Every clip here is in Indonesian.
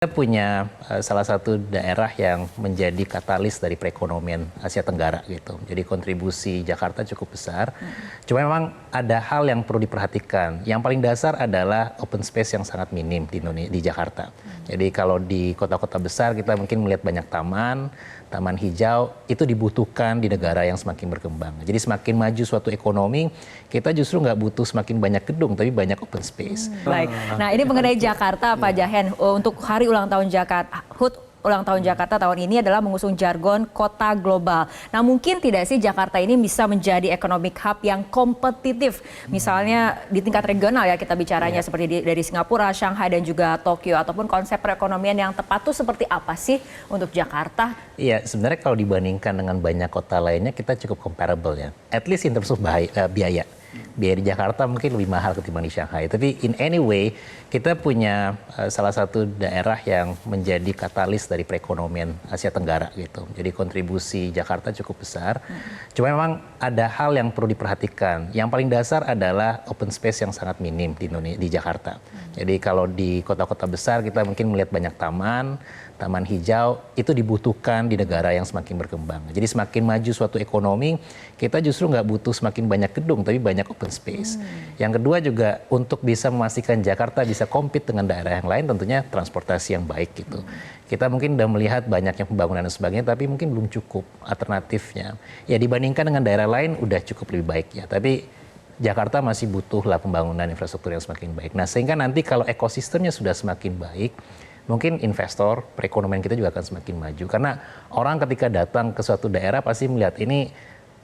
Kita punya salah satu daerah yang menjadi katalis dari perekonomian Asia Tenggara gitu. Jadi kontribusi Jakarta cukup besar. Cuma memang ada hal yang perlu diperhatikan. Yang paling dasar adalah open space yang sangat minim di Jakarta. Jadi kalau di kota-kota besar kita mungkin melihat banyak taman hijau, itu dibutuhkan di negara yang semakin berkembang. Jadi semakin maju suatu ekonomi, kita justru nggak butuh semakin banyak gedung, tapi banyak open space. Baik, nah ini mengenai Jakarta Pak Jahen, untuk hari ulang tahun Jakarta, HUT ulang tahun Jakarta tahun ini adalah mengusung jargon kota global. Nah mungkin tidak sih Jakarta ini bisa menjadi economic hub yang kompetitif, misalnya di tingkat regional ya kita bicaranya seperti dari Singapura, Shanghai dan juga Tokyo, ataupun konsep perekonomian yang tepat tuh seperti apa sih untuk Jakarta? Iya, sebenarnya kalau dibandingkan dengan banyak kota lainnya kita cukup comparable ya, at least in terms of biaya. Biaya di Jakarta mungkin lebih mahal ketimbang di Shanghai. Tapi in any way, kita punya salah satu daerah yang menjadi katalis dari perekonomian Asia Tenggara gitu. Jadi kontribusi Jakarta cukup besar. Cuma memang ada hal yang perlu diperhatikan. Yang paling dasar adalah open space yang sangat minim di Jakarta. Jadi kalau di kota-kota besar kita mungkin melihat banyak taman hijau, itu dibutuhkan di negara yang semakin berkembang. Jadi semakin maju suatu ekonomi, kita justru nggak butuh semakin banyak gedung, tapi banyak open space. Yang kedua juga untuk bisa memastikan Jakarta bisa compete dengan daerah yang lain, tentunya transportasi yang baik gitu. Kita mungkin udah melihat banyaknya pembangunan dan sebagainya, tapi mungkin belum cukup alternatifnya. Ya dibandingkan dengan daerah lain udah cukup lebih baik ya, tapi Jakarta masih butuhlah pembangunan infrastruktur yang semakin baik. Nah sehingga nanti kalau ekosistemnya sudah semakin baik, mungkin investor, perekonomian kita juga akan semakin maju. Karena orang ketika datang ke suatu daerah pasti melihat ini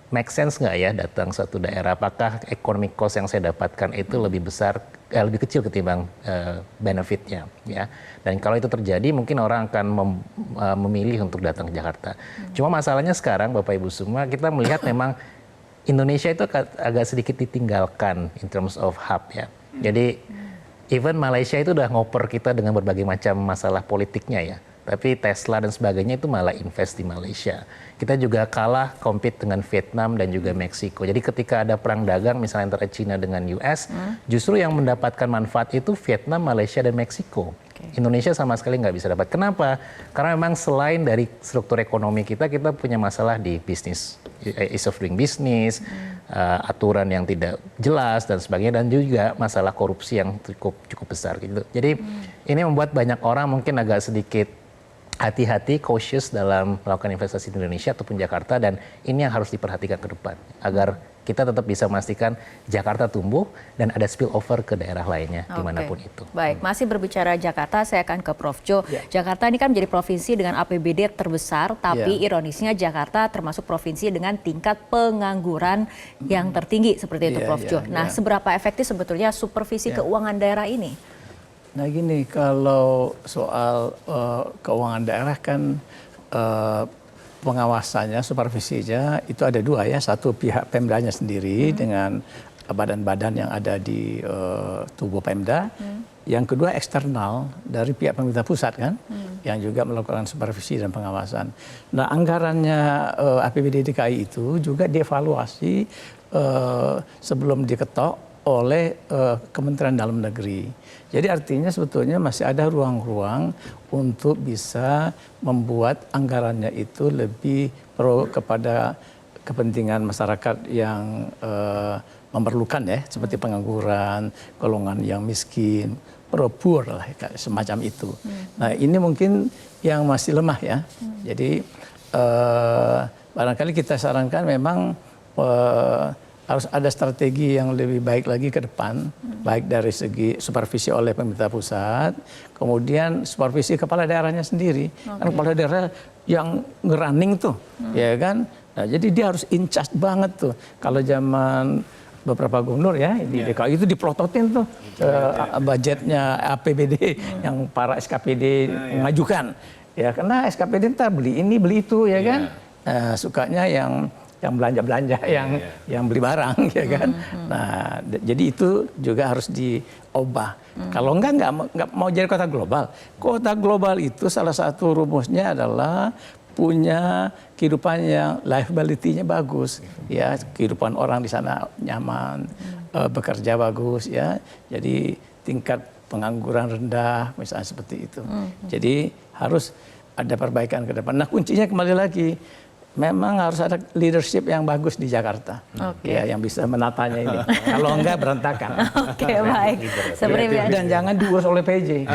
make sense nggak ya datang ke suatu daerah. Apakah economic cost yang saya dapatkan itu lebih besar, lebih kecil ketimbang benefitnya. Ya. Dan kalau itu terjadi mungkin orang akan memilih untuk datang ke Jakarta. Cuma masalahnya sekarang Bapak Ibu semua kita melihat memang Indonesia itu agak sedikit ditinggalkan in terms of hub ya. Jadi even Malaysia itu udah ngoper kita dengan berbagai macam masalah politiknya ya. Tapi Tesla dan sebagainya itu malah invest di Malaysia. Kita juga kalah compete dengan Vietnam dan juga Meksiko. Jadi ketika ada perang dagang misalnya antara China dengan US, justru yang mendapatkan manfaat itu Vietnam, Malaysia dan Meksiko. Indonesia sama sekali nggak bisa dapat. Kenapa? Karena memang selain dari struktur ekonomi kita punya masalah di bisnis, ease of doing business, aturan yang tidak jelas dan sebagainya, dan juga masalah korupsi yang cukup besar gitu. Jadi ini membuat banyak orang mungkin agak sedikit hati-hati, cautious dalam melakukan investasi di Indonesia ataupun Jakarta, dan ini yang harus diperhatikan ke depan agar kita tetap bisa memastikan Jakarta tumbuh dan ada spillover ke daerah lainnya dimanapun itu. Baik, masih berbicara Jakarta, saya akan ke Prof. Jo. Jakarta ini kan menjadi provinsi dengan APBD terbesar, tapi ironisnya Jakarta termasuk provinsi dengan tingkat pengangguran yang tertinggi seperti itu, Prof. Jo. Nah, seberapa efektif sebetulnya supervisi keuangan daerah ini? Nah gini, kalau soal keuangan daerah kan pengawasannya, supervisinya itu ada dua ya. Satu pihak Pemdanya sendiri dengan badan-badan yang ada di tubuh Pemda. Yang kedua eksternal dari pihak pemerintah pusat kan, yang juga melakukan supervisi dan pengawasan. Nah anggarannya APBD DKI itu juga dievaluasi sebelum diketok oleh Kementerian Dalam Negeri. Jadi artinya sebetulnya masih ada ruang-ruang untuk bisa membuat anggarannya itu lebih pro kepada kepentingan masyarakat yang memerlukan ya, seperti pengangguran, golongan yang miskin, pro-poor lah, semacam itu. Nah ini mungkin yang masih lemah ya. Jadi barangkali kita sarankan memang harus ada strategi yang lebih baik lagi ke depan, baik dari segi supervisi oleh pemerintah pusat, kemudian supervisi kepala daerahnya sendiri. Kan kepala daerah yang ngerunning tuh, ya kan? Nah, jadi dia harus in charge banget tuh. Kalau zaman beberapa gubernur ya di DKI itu diplototin tuh budgetnya APBD yang para SKPD mengajukan. Ya karena SKPD ntar beli ini beli itu ya kan. Sukanya yang belanja-belanja, yang beli barang, ya kan. Nah, jadi itu juga harus diubah. Kalau enggak mau jadi kota global. Kota global itu salah satu rumusnya adalah punya kehidupan yang livability-nya bagus, ya kehidupan orang di sana nyaman, bekerja bagus, ya. Jadi tingkat pengangguran rendah, misalnya seperti itu. Jadi harus ada perbaikan ke depan. Nah kuncinya kembali lagi, memang harus ada leadership yang bagus di Jakarta, ya, yang bisa menatanya ini. Kalau enggak berantakan. Oke, baik. Seperti biasa. Dan jangan diurus oleh PJ.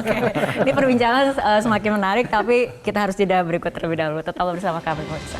Oke, ini perbincangan semakin menarik, tapi kita harus jeda berikut terlebih dahulu. Tetap bersama kami, pemirsa.